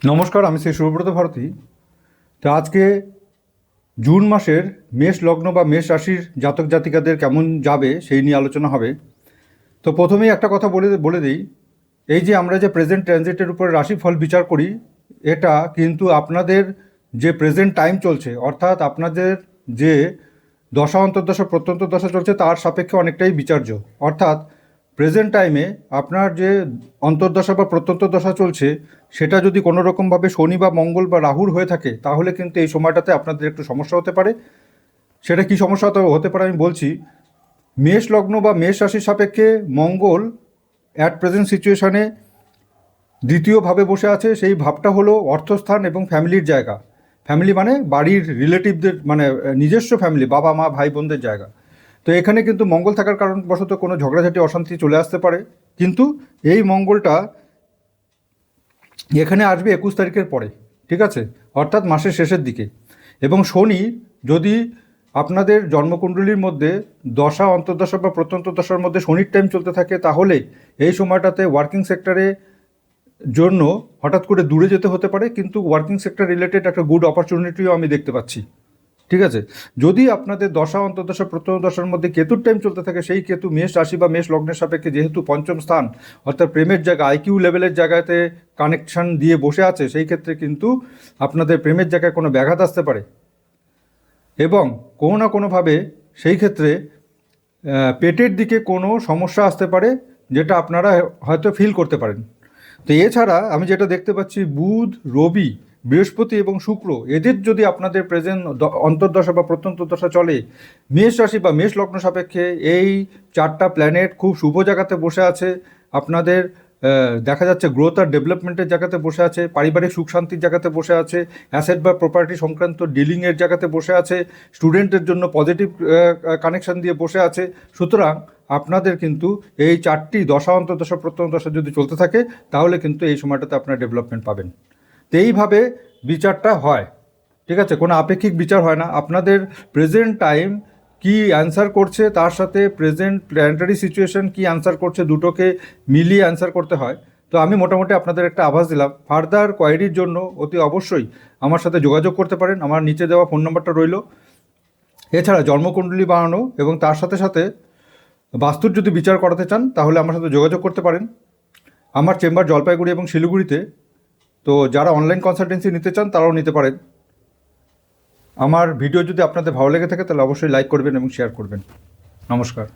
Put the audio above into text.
নমস্কার, আমি শ্রী সুব্রত ভারতী। তো আজকে জুন মাসের মেষ লগ্ন বা মেষ রাশির জাতক জাতিকাদের কেমন যাবে সেই নিয়ে আলোচনা হবে। তো প্রথমেই একটা কথা বলে বলে দিই, এই যে আমরা যে প্রেজেন্ট ট্রানজিটের উপরে রাশিফল বিচার করি, এটা কিন্তু আপনাদের যে প্রেজেন্ট টাইম চলছে, অর্থাৎ আপনাদের যে দশা অন্তর্দশা প্রত্যন্ত দশা চলছে তার সাপেক্ষে অনেকটাই বিচার্য। অর্থাৎ প্রেজেন্ট টাইমে আপনার যে অন্তর্দশা বা প্রত্যন্ত দশা চলছে সেটা যদি কোনো রকমভাবে শনি বা মঙ্গল বা রাহুর হয়ে থাকে তাহলে কিন্তু এই সময়টাতে আপনাদের একটু সমস্যা হতে পারে। সেটা কী সমস্যা হতে পারে আমি বলছি। মেষ লগ্ন বা মেষ রাশির সাপেক্ষে মঙ্গল অ্যাট প্রেজেন্ট সিচুয়েশানে দ্বিতীয়ভাবে বসে আছে। সেই ভাবটা হলো অর্থস্থান এবং ফ্যামিলির জায়গা। ফ্যামিলি মানে বাড়ির রিলেটিভদের, মানে নিজস্ব ফ্যামিলি, বাবা মা ভাই বোনদের জায়গা। তো এখানে কিন্তু মঙ্গল থাকার কারণবশত কোনো ঝগড়াঝাটি অশান্তি চলে আসতে পারে, কিন্তু এই মঙ্গলটা এখানে আসবে 21 তারিখের পরে, ঠিক আছে, অর্থাৎ মাসের শেষের দিকে। এবং শনি যদি আপনাদের জন্মকুণ্ডলীর মধ্যে দশা অন্তর্দশা বা প্রত্যন্ত দশার মধ্যে শনির টাইম চলতে থাকে তাহলে এই সময়টাতে ওয়ার্কিং সেক্টরে জন্য হঠাৎ করে দূরে যেতে হতে পারে, কিন্তু ওয়ার্কিং সেক্টর রিলেটেড একটা গুড অপরচুনিটিও আমি দেখতে পাচ্ছি, ঠিক আছে। যদি আপনাদের দশা অন্তর্দশা প্রত্যন্ত দশার মধ্যে কেতুর টাইম চলতে থাকে, সেই কেতু মেষ রাশি বা মেষ লগ্নের সাপেক্ষে যেহেতু পঞ্চম স্থান অর্থাৎ প্রেমের জায়গা, আইকিউ লেভেলের জায়গাতে কানেকশান দিয়ে বসে আছে, সেই ক্ষেত্রে কিন্তু আপনাদের প্রেমের জায়গায় কোনো ব্যাঘাত আসতে পারে এবং কোনো না কোনোভাবে সেই ক্ষেত্রে পেটের দিকে কোনো সমস্যা আসতে পারে, যেটা আপনারা হয়তো ফিল করতে পারেন। তো এছাড়া আমি যেটা দেখতে পাচ্ছি, বুধ, রবি, বৃহস্পতি এবং শুক্র, এদের যদি আপনাদের প্রেজেন্ট অন্তর্দশা বা প্রত্যন্ত দশা চলে, মেষ রাশি বা মেষ লগ্ন সাপেক্ষে এই চারটা প্ল্যানেট খুব শুভ জায়গাতে বসে আছে। আপনাদের দেখা যাচ্ছে গ্রোথ আর ডেভেলপমেন্টের জায়গাতে বসে আছে, পারিবারিক সুখ শান্তির জায়গাতে বসে আছে, অ্যাসেট বা প্রপার্টি সংক্রান্ত ডিলিংয়ের জায়গাতে বসে আছে, স্টুডেন্টের জন্য পজিটিভ কানেকশান দিয়ে বসে আছে। সুতরাং আপনাদের কিন্তু এই চারটি দশা অন্তর্দশা প্রত্যন্ত দশা যদি চলতে থাকে তাহলে কিন্তু এই সময়টাতে আপনার ডেভেলপমেন্ট পাবেন। তো এইভাবে বিচারটা হয়, ঠিক আছে, কোনো আপেক্ষিক বিচার হয় না। আপনাদের প্রেজেন্ট টাইম কি অ্যান্সার করছে তার সাথে প্রেজেন্ট প্ল্যানেটারি সিচুয়েশন কি অ্যান্সার করছে, দুটোকে মিলিয়ে অ্যান্সার করতে হয়। তো আমি মোটামুটি আপনাদের একটা আভাস দিলাম। ফার্দার কোয়ারির জন্য অতি অবশ্যই আমার সাথে যোগাযোগ করতে পারেন, আমার নিচে দেওয়া ফোন নাম্বারটা রইল। এছাড়া জন্মকুণ্ডলী বানানো এবং তার সাথে সাথে বাস্তুর যদি বিচার করাতে চান তাহলে আমার সাথে যোগাযোগ করতে পারেন। আমার চেম্বার জলপাইগুড়ি এবং শিলিগুড়িতে। তো যারা অনলাইন কনসালটেন্সি নিতে চান তারাও নিতে পারেন। আমার ভিডিও যদি আপনাদের ভালো লেগে থাকে তাহলে অবশ্যই লাইক করবেন এবং শেয়ার করবেন। নমস্কার।